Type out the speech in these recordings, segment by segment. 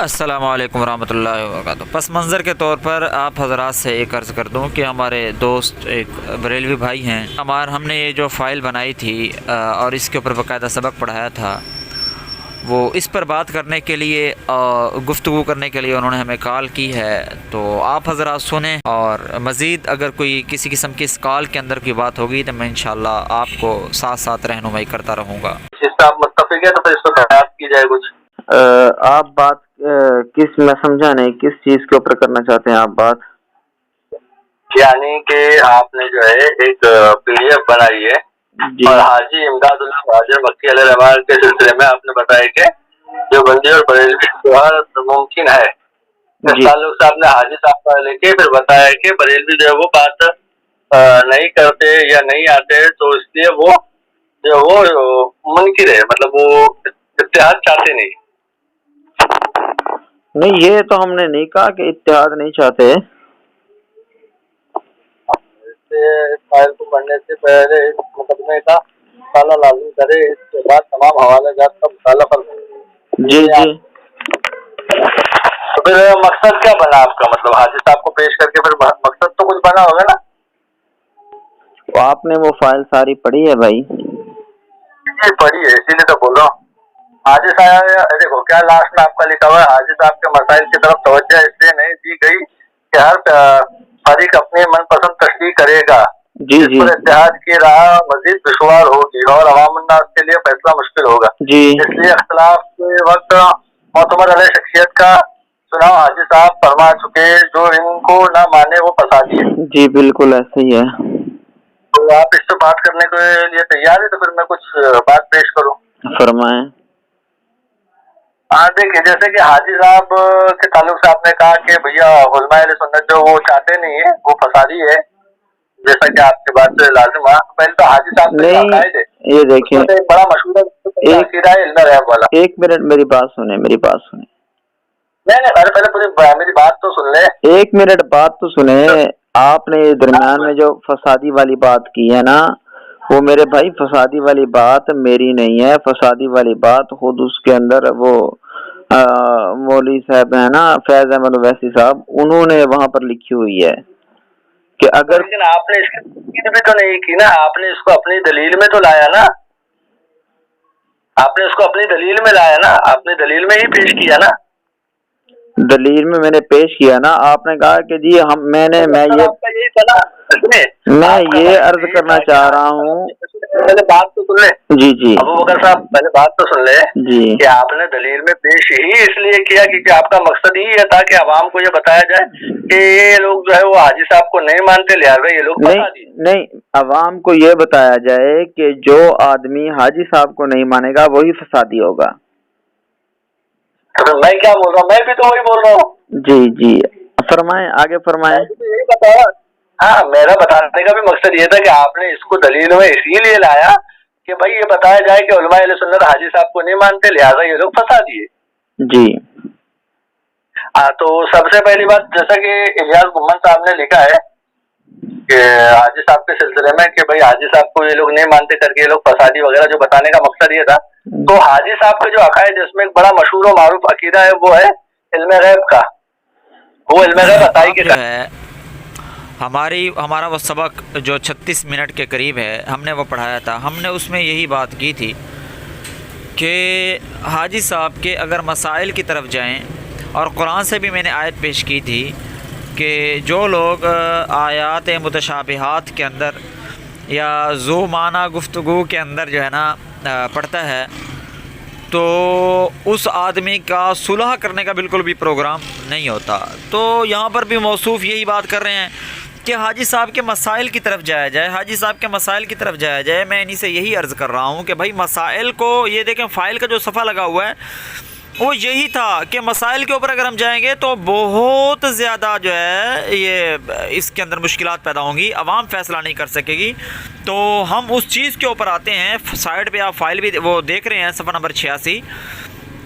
السلام علیکم ورحمۃ اللہ وبرکاتہ۔ پس منظر کے طور پر آپ حضرات سے ایک عرض کر دوں کہ ہمارے دوست ایک بریلوی بھائی ہیں، ہم نے یہ جو فائل بنائی تھی اور اس کے اوپر باقاعدہ سبق پڑھایا تھا، وہ اس پر بات کرنے کے لیے گفتگو کرنے کے لیے انہوں نے ہمیں کال کی ہے، تو آپ حضرات سنیں، اور مزید اگر کوئی کسی قسم کی اس کال کے اندر کوئی بات ہوگی تو میں انشاءاللہ آپ کو ساتھ ساتھ رہنمائی کرتا رہوں گا۔ جس سے آپ متفق ہے تو پھر اس کو خیال کی جائے کچھ۔ آپ بات کس میں سمجھا نہیں، کس چیز کے اوپر کرنا چاہتے ہیں آپ بات؟ یعنی کہ آپ نے جو ہے ایک پی ڈی ایف بنائی ہے جی، اور حاجی امداد اللہ خواجہ مکی علیہ الرحمٰن کے سلسلے میں آپ نے بتایا کہ جو بندی اور بریلوی تہوار ممکن ہے، اس تعلق سے آپ نے حاجی صاحب کا لے کے پھر بتایا کہ بریلوی جو ہے وہ بات نہیں کرتے یا نہیں آتے، تو اس لیے وہ جو وہ منکر ہے، مطلب وہ اتحاد چاہتے نہیں۔ نہیں، یہ تو ہم نے نہیں کہا کہ اتحاد نہیں چاہتے۔ اس فائل کو پڑھنے سے پہلے اس مقدمے کا مطالعہ لازم کرے، اس کے بعد تمام حوالے جات کا مطالعہ فرمائے۔ جی جی، تو پھر مقصد کیا بنا آپ کا؟ مطلب حاجی صاحب کو پیش کر کے پھر مقصد تو کچھ بنا ہوگا نا؟ تو آپ نے وہ فائل ساری پڑھی ہے بھائی؟ جی پڑھی ہے، اسی لیے تو بول رہا ہوں۔ حاجی صاحب دیکھو کیا لاسٹ میں آپ کا لکھا ہوا ہے، حاجی صاحب کے مسائل کی طرف توجہ اس لیے نہیں دی گئی کہ ہر فریق اپنی من پسند تشریح کرے گا، جی جس جی پر اتحاد کی راہ مزید دشوار ہوگی اور عوام الناس کے لیے فیصلہ مشکل ہوگا۔ جی اس لیے اختلاف کے وقت معتمد علیہ شخصیت کا چناؤ حاجی صاحب فرما چکے، جو ان کو نہ مانے وہ فسادی ہے۔ جی، بالکل ایسا ہی ہے۔ تو آپ اس سے بات کرنے کے لیے تیار ہے؟ تو پھر میں کچھ بات پیش کروں۔ فرمائیں۔ ہاں دیکھیے، جیسے کہ حاجی صاحب کے تعلق سے آپ نے کہا کہ بھیا علماء اہل سنت جو وہ چاہتے نہیں ہے، وہ فسادی ہے، جیسا کہ آپ کی بات سے لازم ہے۔ پہلے تو حاجی صاحب کے جو عقائد ہے، یہ دیکھیں، ایک بڑا مشہور عقیدہ ہے علم ریب والا۔ ایک منٹ میری بات سنیں، نہیں پہلے پوری میری بات تو سن لیں۔ ایک منٹ بات تو سنیں۔ آپ نے درمیان میں جو فسادی والی بات کی ہے نا، وہ میرے بھائی فسادی والی بات میری نہیں ہے، فسادی والی بات خود اس کے اندر وہ مولوی صاحب ہیں نا، فیض احمد اویسی صاحب، انہوں نے وہاں پر لکھی ہوئی ہے کہ اگر، لیکن آپ نے اس کی بھی تو نہیں کی نا، آپ نے اس کو اپنی دلیل میں تو لایا نا، آپ نے اس کو اپنی دلیل میں لایا نا، آپ نے دلیل میں ہی پیش کیا نا۔ دلیل میں نے پیش کیا نا، آپ نے کہا کہ جی میں یہ عرض کرنا چاہ رہا ہوں، پہلے بات تو سن لیں۔ جی جی ابو بکر صاحب پہلے بات تو سن لیں جی، کہ آپ نے دلیل میں پیش ہی اس لیے کیا کیونکہ آپ کا مقصد ہی ہے تاکہ عوام کو یہ بتایا جائے کہ یہ لوگ جو ہے وہ حاجی صاحب کو نہیں مانتے، لہٰذا یہ لوگ نہیں، عوام کو یہ بتایا جائے کہ جو آدمی حاجی صاحب کو نہیں مانے گا وہی فسادی ہوگا۔ میں کیا بول رہا ہوں؟ میں بھی تو وہی بول رہا ہوں۔ جی جی، فرمائیں، آگے فرمائیں۔ یہی بتایا، ہاں میرا بتانے کا بھی مقصد یہ تھا کہ آپ نے اس کو دلیل میں اسی لیے لایا کہ بھائی یہ بتایا جائے کہ علماء اہل سنت حاجی صاحب کو نہیں مانتے، لہٰذا یہ لوگ فسادی ہے۔ جی ہاں، تو سب سے پہلی بات جیسا کہ الیاس گمن صاحب نے لکھا ہے کہ حاجی صاحب کے سلسلے میں کہ بھائی حاجی صاحب کو یہ لوگ نہیں مانتے کر کے یہ لوگ فسادی وغیرہ، جو بتانے کا مقصد یہ تھا۔ تو حاجی صاحب کے جو عقائد، جس میں ایک بڑا مشہور و معروف عقیدہ ہے، وہ ہے علم غیب کا۔ وہ علم غیب عطائی کے ہے ہمارا وہ سبق جو 36 منٹ کے قریب ہے، ہم نے وہ پڑھایا تھا، ہم نے اس میں یہی بات کی تھی کہ حاجی صاحب کے اگر مسائل کی طرف جائیں، اور قرآن سے بھی میں نے آیت پیش کی تھی کہ جو لوگ آیات متشابہات کے اندر یا ذو معنی گفتگو کے اندر جو ہے نا پڑھتا ہے، تو اس آدمی کا صلح کرنے کا بالکل بھی پروگرام نہیں ہوتا۔ تو یہاں پر بھی موصوف یہی بات کر رہے ہیں کہ حاجی صاحب کے مسائل کی طرف جایا جائے، حاجی صاحب کے مسائل کی طرف جایا جائے۔ میں انہی سے یہی عرض کر رہا ہوں کہ بھائی مسائل کو، یہ دیکھیں فائل کا جو صفحہ لگا ہوا ہے وہ یہی تھا کہ مسائل کے اوپر اگر ہم جائیں گے تو بہت زیادہ جو ہے یہ اس کے اندر مشکلات پیدا ہوں گی، عوام فیصلہ نہیں کر سکے گی۔ تو ہم اس چیز کے اوپر آتے ہیں، سائڈ پہ آپ فائل بھی وہ دیکھ رہے ہیں، صفحہ نمبر 86،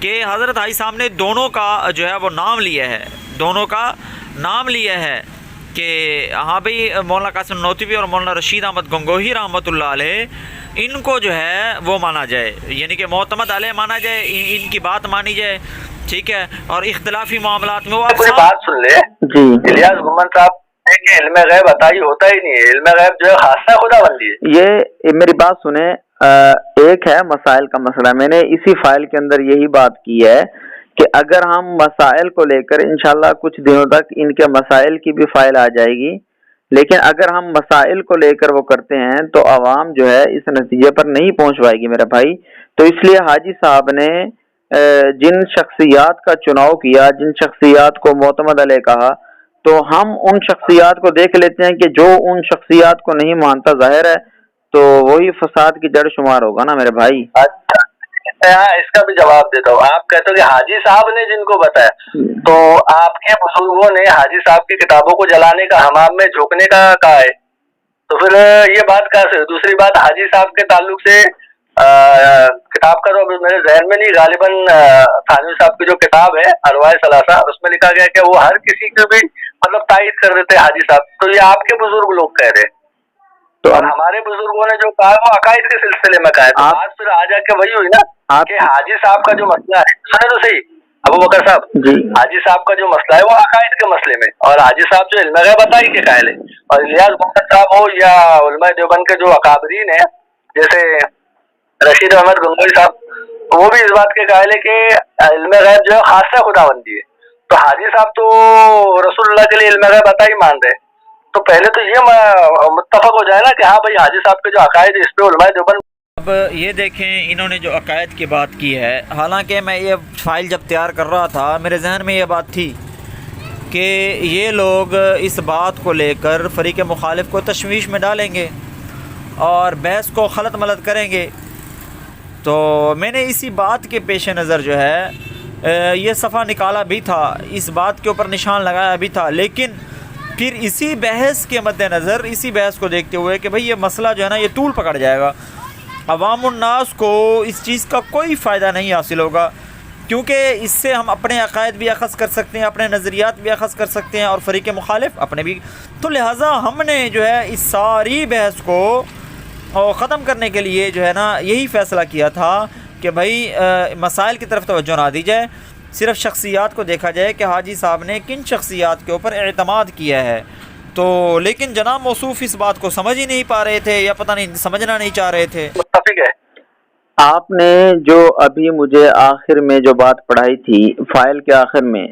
کہ حضرت حاجی صاحب نے دونوں کا جو ہے وہ نام لیا ہے، دونوں کا نام لیا ہے کہ ہاں بھئی مولانا قاسم نوتوی اور مولانا رشید احمد گنگوہی رحمۃ اللہ علیہ، ان کو جو ہے وہ مانا جائے، یعنی کہ معتمد علیہ مانا جائے، ان کی بات مانی جائے۔ ٹھیک ہے، اور اختلافی معاملات میں وہ پوری بات سن لے جی الیاس گھمن صاحب کہ علم غیب عطا ہی ہوتا ہی نہیں ہے، علم غیب جو ہے خاصہ خدا بندی ہے. یہ میری بات سنیں، ایک ہے مسائل کا مسئلہ، میں نے اسی فائل کے اندر یہی بات کی ہے کہ اگر ہم مسائل کو لے کر انشاءاللہ کچھ دنوں تک ان کے مسائل کی بھی فائل آ جائے گی، لیکن اگر ہم مسائل کو لے کر وہ کرتے ہیں تو عوام جو ہے اس نتیجے پر نہیں پہنچ پائے گی میرے بھائی. تو اس لیے حاجی صاحب نے جن شخصیات کا چناؤ کیا، جن شخصیات کو معتمد علیہ کہا، تو ہم ان شخصیات کو دیکھ لیتے ہیں کہ جو ان شخصیات کو نہیں مانتا ظاہر ہے تو وہی فساد کی جڑ شمار ہوگا نا میرے بھائی. اچھا اس کا بھی جواب دیتا ہوں. آپ کہتے ہو کہ حاجی صاحب نے جن کو بتایا، تو آپ کے بزرگوں نے حاجی صاحب کی کتابوں کو جلانے کا، حمام میں جھونکنے کا کہا ہے، تو پھر یہ بات کیسے؟ دوسری بات حاجی صاحب کے تعلق سے کتاب کا تو میرے ذہن میں نہیں، غالباً تھانوی صاحب کی جو کتاب ہے ارواح ثلاثہ، اس میں لکھا گیا کہ وہ ہر کسی کو بھی مطلب تائید کر دیتے حاجی صاحب. تو یہ آپ کے بزرگ لوگ کہہ رہے ہیں، اور ہمارے بزرگوں نے جو کہا وہ عقائد کے سلسلے میں کہا ہے. تو بات پھر آ جا کے وہی ہوئی نا کہ حاجی صاحب کا جو مسئلہ ہے، سنے تو صحیح ابو بکر صاحب، حاجی صاحب کا جو مسئلہ ہے وہ عقائد کے مسئلے میں، اور حاجی صاحب جو علم غیب عطا کے قائل ہے، اور الیاس گھمن صاحب ہو یا علماء دیوبند کے جو اکابرین ہیں جیسے رشید احمد گنگوئی صاحب، وہ بھی اس بات کے قائل ہے کہ علم غیب جو ہے خاصہ خدا بندی ہے. تو حاجی صاحب تو رسول اللہ کے لیے علم غیب عطا ہی مان رہے. تو پہلے تو یہ متفق ہو جائے نا کہ ہاں بھائی حاجی صاحب کے جو عقائد اس پہ علماء دیوبند. اب یہ دیکھیں انہوں نے جو عقائد کی بات کی ہے، حالانکہ میں یہ فائل جب تیار کر رہا تھا میرے ذہن میں یہ بات تھی کہ یہ لوگ اس بات کو لے کر فریق مخالف کو تشویش میں ڈالیں گے اور بحث کو خلط ملط کریں گے. تو میں نے اسی بات کے پیش نظر جو ہے یہ صفحہ نکالا بھی تھا، اس بات کے اوپر نشان لگایا بھی تھا، لیکن پھر اسی بحث کے مد نظر، اسی بحث کو دیکھتے ہوئے کہ بھئی یہ مسئلہ جو ہے نا یہ طول پکڑ جائے گا، عوام الناس کو اس چیز کا کوئی فائدہ نہیں حاصل ہوگا، کیونکہ اس سے ہم اپنے عقائد بھی اخذ کر سکتے ہیں، اپنے نظریات بھی اخذ کر سکتے ہیں، اور فریق مخالف اپنے بھی. تو لہٰذا ہم نے جو ہے اس ساری بحث کو ختم کرنے کے لیے جو ہے نا یہی فیصلہ کیا تھا کہ بھئی مسائل کی طرف توجہ نہ دی جائے، صرف شخصیات کو دیکھا جائے کہ حاجی صاحب نے کن شخصیات کے اوپر اعتماد کیا ہے. تو لیکن جناب موصوف اس بات کو سمجھ ہی نہیں پا رہے تھے، یا پتہ نہیں سمجھنا نہیں چاہ رہے تھے. متفق ہے. آپ نے جو ابھی مجھے آخر میں جو بات پڑھائی تھی فائل کے آخر میں،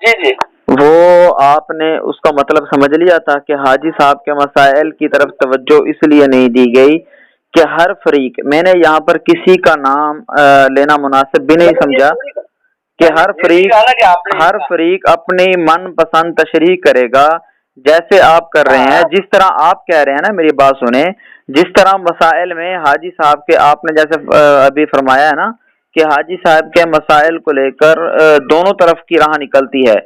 جی وہ آپ نے اس کا مطلب سمجھ لیا تھا کہ حاجی صاحب کے مسائل کی طرف توجہ اس لیے نہیں دی گئی کہ ہر فریق، میں نے یہاں پر کسی کا نام لینا مناسب بھی نہیں سمجھا کہ ہر فریق اپنی من پسند تشریح کرے گا جیسے آپ کر رہے ہیں. جس طرح آپ کہہ رہے ہیں نا، میری بات سنیں، جس طرح مسائل میں حاجی صاحب کے آپ نے جیسے ابھی فرمایا ہے نا کہ حاجی صاحب کے مسائل کو لے کر دونوں طرف کی راہ نکلتی ہے،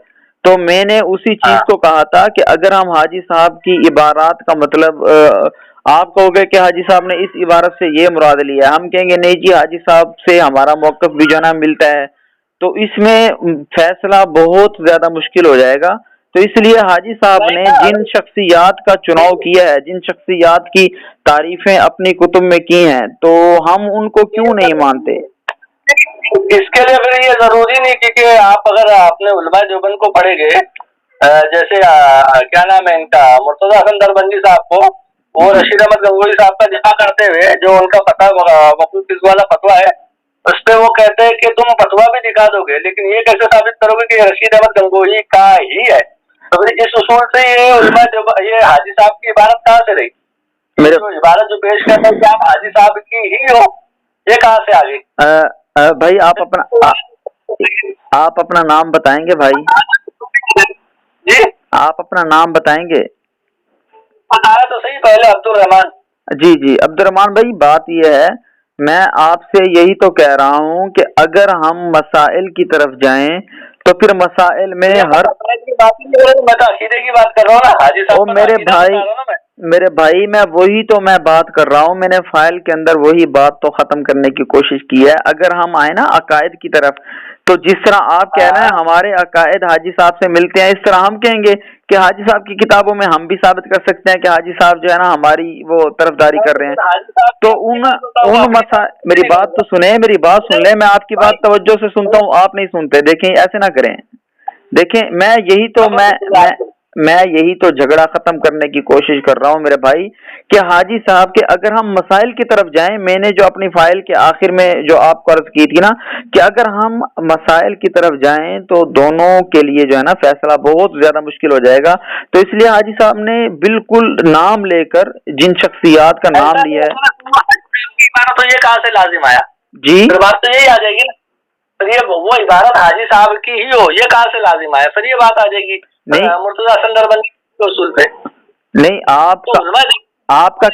تو میں نے اسی چیز کو کہا تھا کہ اگر ہم حاجی صاحب کی عبارات کا مطلب آپ کہو گے کہ حاجی صاحب نے اس عبارت سے یہ مراد لیا ہے، ہم کہیں گے نہیں جی حاجی صاحب سے ہمارا موقف بھی جو نا ملتا ہے، تو اس میں فیصلہ بہت زیادہ مشکل ہو جائے گا. تو اس لیے حاجی صاحب نے جن شخصیات کا چناؤ کیا ہے، جن شخصیات کی تعریفیں اپنی کتب میں کی ہیں، تو ہم ان کو کیوں نہیں مانتے؟ اس کے لیے پھر یہ ضروری نہیں کہ آپ اگر آپ نے علماء دیوبند کو پڑھے گے، جیسے کیا نام ہے ان کا، مرتضی حسن دربندی صاحب کو، وہ رشید احمد گنگوئی صاحب کا دفاع کرتے ہوئے جو ان کا وقوف والا فتویٰ ہے اس پہ وہ کہتے ہیں کہ تم فتویٰ بھی دکھا دو گے لیکن یہ کیسے ثابت کرو گے کہ یہ رشید احمد گنگوئی کا ہی ہے. تو پھر اس اصول سے یہ علماء دیوبند، یہ حاجی صاحب کی عبارت کہاں سے رہی؟ جو عبارت جو پیش کرتے ہیں کہ آپ حاجی صاحب کی ہی ہو، یہ کہاں سے آ گئی؟ بھائی آپ اپنا نام بتائیں گے بھائی؟ جی آپ اپنا نام بتائیں گے؟ بتایا تو صحیح پہلے عبد الرحمان. جی عبد الرحمان بھائی، بات یہ ہے، میں آپ سے یہی تو کہہ رہا ہوں کہ اگر ہم مسائل کی طرف جائیں تو پھر مسائل میں ہر میں تو عقیدے کی بات کر رہا ہوں نا حاجی صاحب. میرے بھائی میں وہی تو میں بات کر رہا ہوں، میں نے فائل کے اندر وہی بات تو ختم کرنے کی کوشش کی ہے. اگر ہم آئے نا عقائد کی طرف تو جس طرح آپ کہہ رہے ہیں ہمارے عقائد حاجی صاحب سے ملتے ہیں، اس طرح ہم کہیں گے کہ حاجی صاحب کی کتابوں میں ہم بھی ثابت کر سکتے ہیں کہ حاجی صاحب جو ہے نا ہماری وہ طرفداری کر رہے ہیں۔ تو میری بات تو سنیں، میری بات سن لیں، میں آپ کی بات توجہ سے سنتا ہوں، آپ نہیں سنتے۔ دیکھیں ایسے نہ کریں، دیکھیں میں یہی تو جھگڑا ختم کرنے کی کوشش کر رہا ہوں میرے بھائی، کہ حاجی صاحب کے اگر ہم مسائل کی طرف جائیں، میں نے جو اپنی فائل کے آخر میں جو آپ کو عرض کی تھی نا کہ اگر ہم مسائل کی طرف جائیں تو دونوں کے لیے جو ہے نا فیصلہ بہت زیادہ مشکل ہو جائے گا، تو اس لیے حاجی صاحب نے بالکل نام لے کر جن شخصیات کا نام لیا ہے، تو یہ کہاں سے لازم آیا؟ جی بات تو یہی آ جائے گی نا، پھر یہ وہ عبارت حاجی صاحب کی ہی ہو، یہ کہاں سے لازم آیا؟ پھر یہ بات آ جائے گی مرتضیٰ حسن دربندی کے اصول پہ۔ نہیں، آپ کا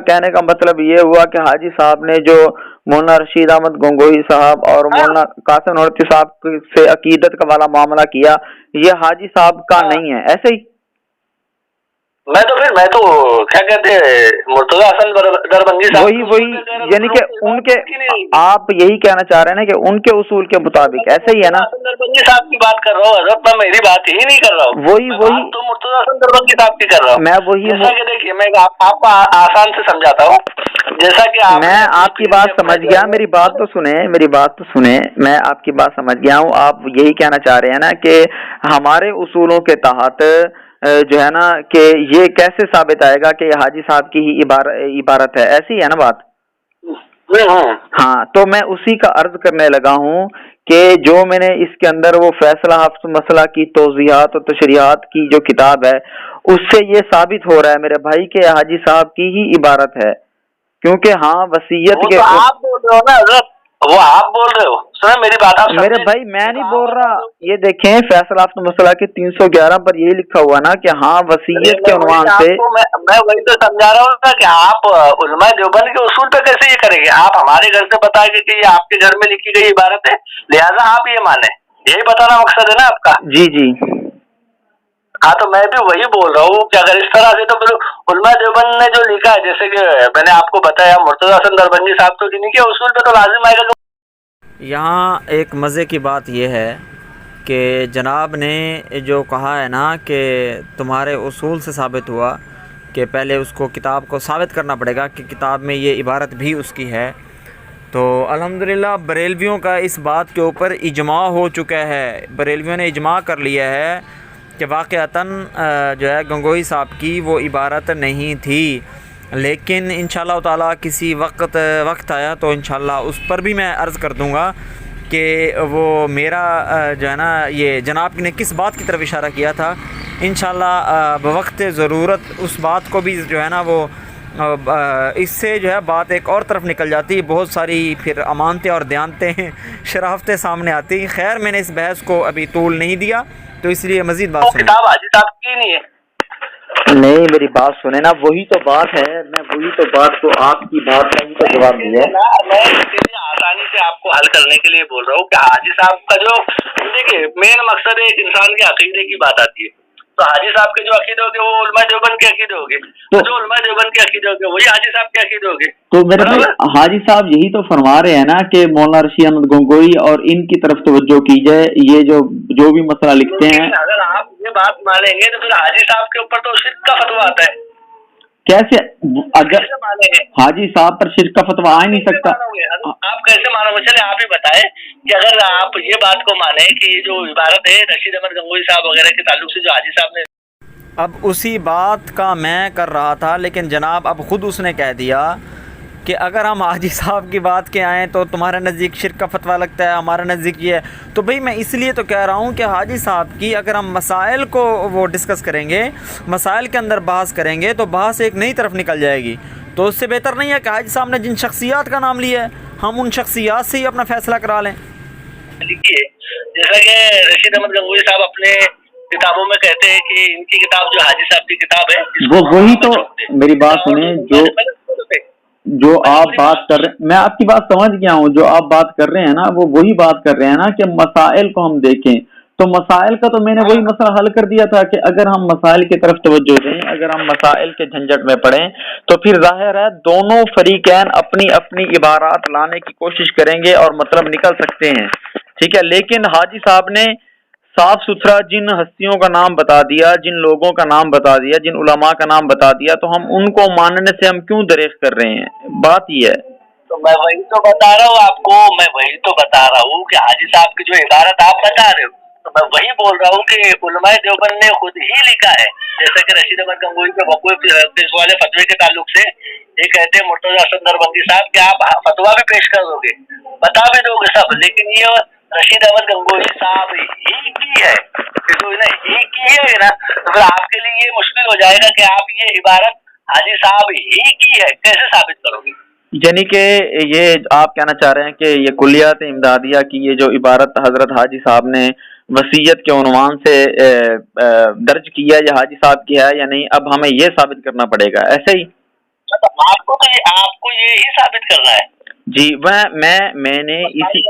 کہنے کا مطلب یہ ہوا کہ حاجی صاحب نے جو مولانا رشید احمد گنگوہی صاحب اور مولانا قاسم نورتی صاحب سے عقیدت کا والا معاملہ کیا، یہ حاجی صاحب کا نہیں ہے، ایسے ہی؟ میں تو کیا کہتے ہیں مرتضیٰ حسن دربندی صاحب وہی یعنی کہ ان کے، آپ یہی کہنا چاہ رہے ہیں نا کہ ان کے اصول کے مطابق ایسے ہی ہے نا؟ دربندی صاحب کی بات کر رہا ہوں حضرت، میں میری بات ہی نہیں کر رہا ہوں، وہی تو مرتضیٰ حسن دربندی صاحب کی کر رہا ہوں میں، وہی جیسا کہ دیکھیے میں آپ کو آسان سے سمجھاتا ہوں، جیسا کہ میں آپ کی بات سمجھ گیا، میری بات تو سنیں، میں آپ کی بات سمجھ گیا ہوں۔ آپ یہی کہنا چاہ رہے ہیں نا کہ ہمارے اصولوں کے تحت جو ہے نا کہ یہ کیسے ثابت آئے گا کہ یہ حاجی صاحب کی ہی عبارت ہے، ایسی ہے نا بات؟ ہاں، تو میں اسی کا عرض کرنے لگا ہوں کہ جو میں نے اس کے اندر وہ فیصلہ حفظ مسئلہ کی توضیحات اور تشریحات کی جو کتاب ہے، اس سے یہ ثابت ہو رہا ہے میرے بھائی کہ حاجی صاحب کی ہی عبارت ہے، کیونکہ ہاں وصیت کے، آپ بول رہے ہو نا حضرت، وہ آپ بول رہے ہو، سنیں میری بات آپ میرے بھائی میں نہیں بول رہا، یہ دیکھیں فیصلہ حفظ مسئلہ کے 311 پر یہی لکھا ہوا نا کہ ہاں وصیت کے عنوان سے، میں وہی تو سمجھا رہا ہوں نا کہ آپ علماء دیوبند کے اصول پہ کیسے یہ کریں گے؟ آپ ہمارے گھر سے بتائیں گے کہ یہ آپ کے گھر میں لکھی گئی عبارت ہے، لہٰذا آپ یہ مانیں، یہی بتانا مقصد ہے نا آپ کا؟ جی ہاں، تو میں بھی وہی بول رہا ہوں کہ اگر اس طرح سے تو پھر علماء دیوبند نے جو لکھا ہے، جیسے کہ میں نے آپ کو بتایا مرتضیٰ حسن دربندی صاحب تو جن کے اصول پہ تو لازم آئے گا۔ یہاں ایک مزے کی بات یہ ہے کہ جناب نے جو کہا ہے نا کہ تمہارے اصول سے ثابت ہوا، کہ پہلے اس کو کتاب کو ثابت کرنا پڑے گا کہ کتاب میں یہ عبارت بھی اس کی ہے، تو الحمدللہ بریلویوں کا اس بات کے اوپر اجماع ہو چکا ہے، بریلویوں نے اجماع کر لیا ہے کہ واقعتاً جو ہے گنگوہی صاحب کی وہ عبارت نہیں تھی، لیکن انشاءاللہ تعالیٰ کسی وقت آیا تو انشاءاللہ اس پر بھی میں عرض کر دوں گا کہ وہ میرا جو ہے نا یہ جناب نے کس بات کی طرف اشارہ کیا تھا، انشاءاللہ بوقت ضرورت اس بات کو بھی جو ہے نا وہ اس سے جو ہے بات ایک اور طرف نکل جاتی، بہت ساری پھر امانتیں اور دیانتیں شرافتیں سامنے آتی۔ خیر میں نے اس بحث کو ابھی طول نہیں دیا، تو اس لیے مزید بات سنیں۔ کتاب حاجی صاحب کی نہیں ہے، نہیں میری بات سنیں نا، وہی تو بات ہے، میں وہی تو بات کو آپ کی بات کا ہی تو جواب دیا ہے، میں آسانی سے آپ کو حل کرنے کے لیے بول رہا ہوں کہ حاجی صاحب کا جو دیکھیے مین مقصد ہے ایک انسان کے عقیدے کی بات آتی ہے، تو حاجی صاحب کے جو عقیدے ہوگے وہ علماء دیوبند کے عقیدے ہوگے، تو جو علماء دیوبند کے عقیدے ہوگے وہی حاجی صاحب کے عقیدے ہوگے۔ تو میرے بھائی حاجی صاحب یہی تو فرما رہے ہیں نا کہ مولانا رشید احمد گنگوہی اور ان کی طرف توجہ کی جائے، یہ جو بھی مسئلہ لکھتے ہیں، اگر آپ یہ بات مانیں گے تو پھر حاجی صاحب کے اوپر تو شرک کا فتویٰ آتا ہے، کیسے؟ اگر حاجی صاحب پر شرک کا فتویٰ آ ہی نہیں سکتا، آپ کیسے مانو گے؟ چلے آپ ہی بتائیں کہ اگر آپ یہ بات کو مانیں کہ یہ جو عبارت ہے رشید احمد گنگوہی صاحب وغیرہ کے تعلق سے جو حاجی صاحب نے، اب اسی بات کا میں کر رہا تھا، لیکن جناب اب خود اس نے کہہ دیا کہ اگر ہم حاجی صاحب کی بات کے آئیں تو تمہارے نزدیک شرک کا فتویٰ لگتا ہے، ہمارے نزدیک یہ ہے، تو بھئی میں اس لیے تو کہہ رہا ہوں کہ حاجی صاحب کی اگر ہم مسائل کو وہ ڈسکس کریں گے، مسائل کے اندر بحث کریں گے تو بحث ایک نئی طرف نکل جائے گی، تو اس سے بہتر نہیں ہے کہ حاجی صاحب نے جن شخصیات کا نام لیا ہے ہم ان شخصیات سے ہی اپنا فیصلہ کرا لیں۔ لکھیے جیسا کہ رشید احمد گنگوہی صاحب اپنے کتابوں میں کہتے ہیں کہ ان کی کتاب جو حاجی صاحب کی کتاب ہے، وہ وہی تو میری بات سنیں، جو آپ بات کر رہے ہیں، میں آپ کی بات سمجھ گیا ہوں، جو آپ بات کر رہے ہیں نا وہ وہی بات کر رہے ہیں نا کہ مسائل کو ہم دیکھیں، تو مسائل کا تو میں نے وہی مسئلہ حل کر دیا تھا کہ اگر ہم مسائل کی طرف توجہ دیں، اگر ہم مسائل کے جھنجٹ میں پڑیں تو پھر ظاہر ہے دونوں فریقین اپنی اپنی عبارات لانے کی کوشش کریں گے اور مطلب نکل سکتے ہیں، ٹھیک ہے۔ لیکن حاجی صاحب نے صاف ستھرا جن ہستیوں کا نام بتا دیا، جن لوگوں کا نام بتا دیا، جن علماء کا نام بتا دیا، تو ہم ان کو ماننے سے ہم کیوں دریغ کر رہے ہیں؟ بات یہ ہے۔ تو میں وہی تو بتا رہا ہوں آپ کو، میں وہی تو بتا رہا ہوں کہ حاجی صاحب کی جو عبارت آپ بتا رہے ہو، تو میں وہی بول رہا ہوں کہ علماء دیوبند نے خود ہی لکھا ہے، جیسا کہ رشید احمد گنگوہی کے وقوع اس والے فتوے کے تعلق سے یہ کہتے ہیں مرتضی حسن دربندی صاحب کہ آپ فتوا بھی پیش کر دو گے، بتا بھی دو گے سب، لیکن یہ رشید احمد گنگوہی صاحب ہی کی ہے، جو ہی کی ہے نا، تو پھر آپ کے لیے یہ مشکل ہو جائے گا کہ آپ یہ عبارت حاجی صاحب ہی کی ہے کیسے ثابت کرو گے؟ یعنی کہ یہ آپ کہنا چاہ رہے ہیں کہ یہ کلیات امدادیہ کی یہ جو عبارت حضرت حاجی صاحب نے وصیت کے عنوان سے درج کیا، یہ حاجی صاحب کی ہے یا نہیں، اب ہمیں یہ ثابت کرنا پڑے گا، ایسے ہی؟ آپ کو یہی ثابت کرنا ہے جی۔ میں نے اسی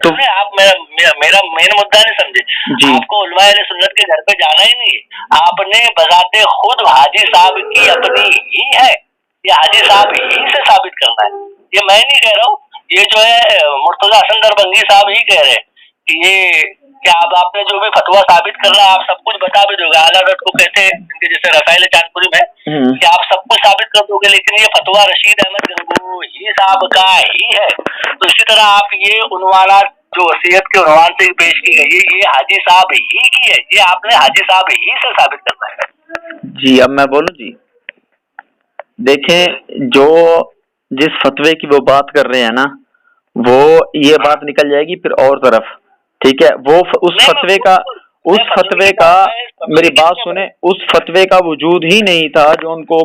تو آپ میرا مین مدعا نہیں سمجھے، آپ کو علماء اہل سنت کے گھر پہ جانا ہی نہیں ہے، آپ نے بذات خود حاجی صاحب کی اپنی ہی ہے، یہ حاجی صاحب ہی سے ثابت کرنا ہے، یہ میں نہیں کہہ رہا ہوں، یہ جو ہے مرتضی حسن دربندی صاحب ہی کہہ رہے ہیں کہ یہ کیا آپ نے جو بھی فتوا ثابت کرنا ہے آپ سب کچھ بتا بھی دو گے، اعلیٰ حضرت کو کہتے ہیں ان کے جیسے رسائل چاند پوری میں کہ آپ سب کچھ ثابت کر دو گے، لیکن یہ فتوا رشید احمد گنگوہی صاحب کا ہی ہے، تو اسی طرح آپ یہ عنوانات جو وصیت کے عنوان سے پیش کی گئی ہے یہ حاجی صاحب ہی کی ہے، یہ آپ نے حاجی صاحب ہی سے ثابت کرنا ہے۔ جی اب میں بولوں جی، دیکھیں جو جس فتوے کی وہ بات کر رہے ہیں نا، وہ یہ بات نکل جائے گی پھر اور طرف، ٹھیک ہے، وہ اس فتوے کا میری بات سنیں، اس فتوے کا وجود ہی نہیں تھا جو ان کو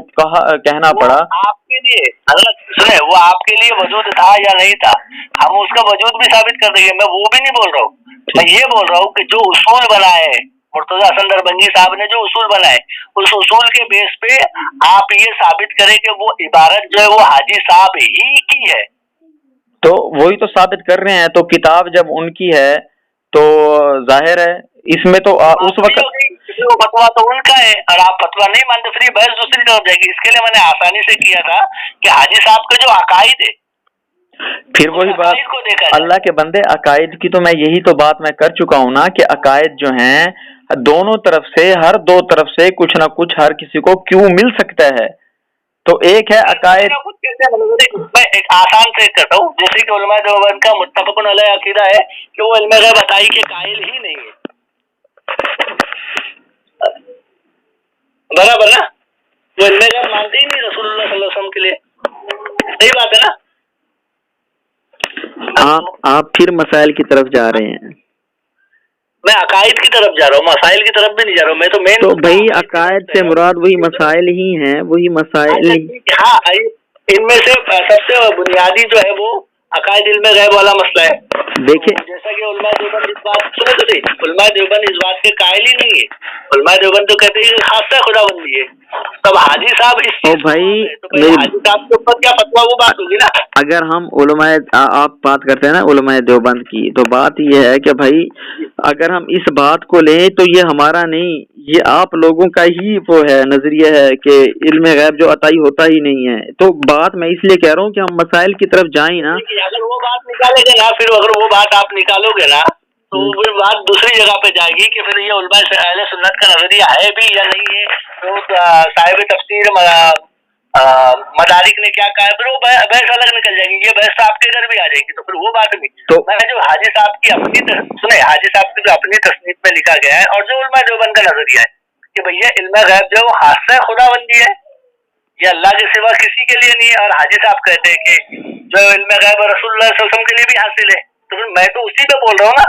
کہنا پڑا۔ آپ کے لیے حضرت سنیں، وہ آپ کے لیے وجود تھا یا نہیں تھا، ہم اس کا وجود بھی ثابت کر دیں گے، میں وہ بھی نہیں بول رہا ہوں، میں یہ بول رہا ہوں کہ جو اصول بنائے مرتضی حسن دربندی صاحب نے، جو اصول بنائے اس اصول کے بیس پہ آپ یہ ثابت کریں کہ وہ عبارت جو ہے وہ حاجی صاحب ہی کی ہے، تو وہی تو ثابت کر رہے ہیں، تو کتاب جب ان کی ہے تو ظاہر ہے اس میں تو اس وقت فتوا تو ان کا ہے اور آپ فتوا نہیں مانتے، پھر بحث دوسری طرف جائے گی، اس کے لیے میں نے آسانی سے کیا تھا کہ حاجی صاحب کے جو عقائد ہے، پھر وہی بات اللہ کے بندے، عقائد کی تو میں یہی تو بات میں کر چکا ہوں نا کہ عقائد جو ہیں دونوں طرف سے، ہر دو طرف سے کچھ نہ کچھ ہر کسی کو کیوں مل سکتا ہے، تو ایک ہے عقائد۔ میں ایک آسان سے کرتا ہوں، جیسے کہ علماء دیوبند کا متفق علیہ عقیدہ ہے کہ وہ علم غیب عطائی کے قائل ہی نہیں ہے، برابر نا، وہ علم غیب مانتے ہی نہیں رسول اللہ صلی اللہ علیہ وسلم کے لیے، صحیح بات ہے نا؟ آپ پھر مسائل کی طرف جا رہے ہیں، میں عقائد کی طرف جا رہا ہوں، مسائل کی طرف بھی نہیں جا رہا ہوں، میں تو مین تو بھائی عقائد سے مراد وہی مسائل ہی ہیں، وہی مسائل۔ ہاں، ان میں سے سب سے بنیادی جو ہے وہ عقائد علم غیب والا مسئلہ ہے، دیکھیں جیسا کہ علماء دیوبند اس بات سنو تو صحیح، علماء دیوبند اس بات کے قائل ہی نہیں ہے، علماء دیوبند تو کہتے ہیں کہ خاصہ خدا بندی ہے، تب حاجی صاحب اس چیز تو حاجی صاحب کے اوپر کیا فتوا وہ بات ہوگی نا۔ اگر ہم علماء، آپ بات کرتے ہیں نا علماء دیوبند کی، تو بات یہ ہے کہ بھائی اگر ہم اس بات کو لیں تو یہ ہمارا نہیں، یہ آپ لوگوں کا ہی وہ ہے، نظریہ ہے کہ علم غیب جو عطائی ہوتا ہی نہیں ہے، تو بات میں اس لیے کہہ رہا ہوں کہ ہم مسائل کی طرف جائیں نا۔ اگر وہ بات نکالے گے نا، پھر اگر وہ بات آپ نکالو گے نا تو پھر بات دوسری جگہ پہ جائے گی کہ پھر یہ علماء اہل سنت کا نظریہ ہے بھی یا نہیں ہے، تو صاحب تفسیر مدارک نے کیا کہا ہے، پھر وہ بحث الگ نکل جائے گی، یہ بحث آپ کے ادھر بھی آ جائے گی، تو پھر وہ بات نہیں۔ تو میں جو حاجی صاحب کی اپنی سنیں، حاجی صاحب کی جو اپنی تصنیف میں لکھا گیا ہے اور جو علماء دیوبند کا نظریہ ہے کہ بھیا علم غیب جو ہے وہ خاصہ خدا بندی ہے، یہ اللہ کے سوا کسی کے لیے نہیں ہے، اور حاجی صاحب کہتے ہیں کہ جو علم غیب رسول اللہ صلی اللہ علیہ وسلم کے لیے بھی حاصل ہے، تو پھر میں تو اسی پہ بول رہا ہوں نا،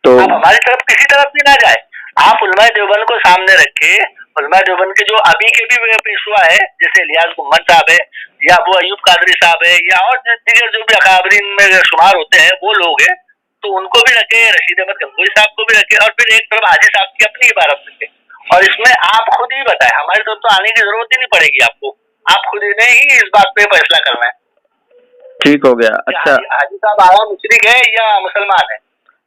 تو آپ ہماری طرف کسی طرف بھی نہ جائے، آپ علماء دیوبند کو سامنے رکھے، علماء دیوبند کے جو ابھی کے بھی پیشوا ہے جیسے الیاس محمد صاحب ہے یا ابو ایوب قادری صاحب ہے یا اور دیگر جو بھی اکابرین میں شمار ہوتے ہیں وہ لوگ ہیں، تو ان کو بھی رکھے، رشید احمد گنگوہی صاحب کو بھی رکھے، اور پھر ایک طرف حاجی صاحب کی اپنی عبارت رکھے، اور اس میں آپ خود ہی بتائیں، ہماری طرف تو آنے کی ضرورت ہی نہیں پڑے گی، آپ خود ہی نے ہی اس بات پہ فیصلہ کرنا ہے۔ ٹھیک ہو گیا۔ اچھا، حاجی صاحب آیا مشرک ہے یا مسلمان ہے؟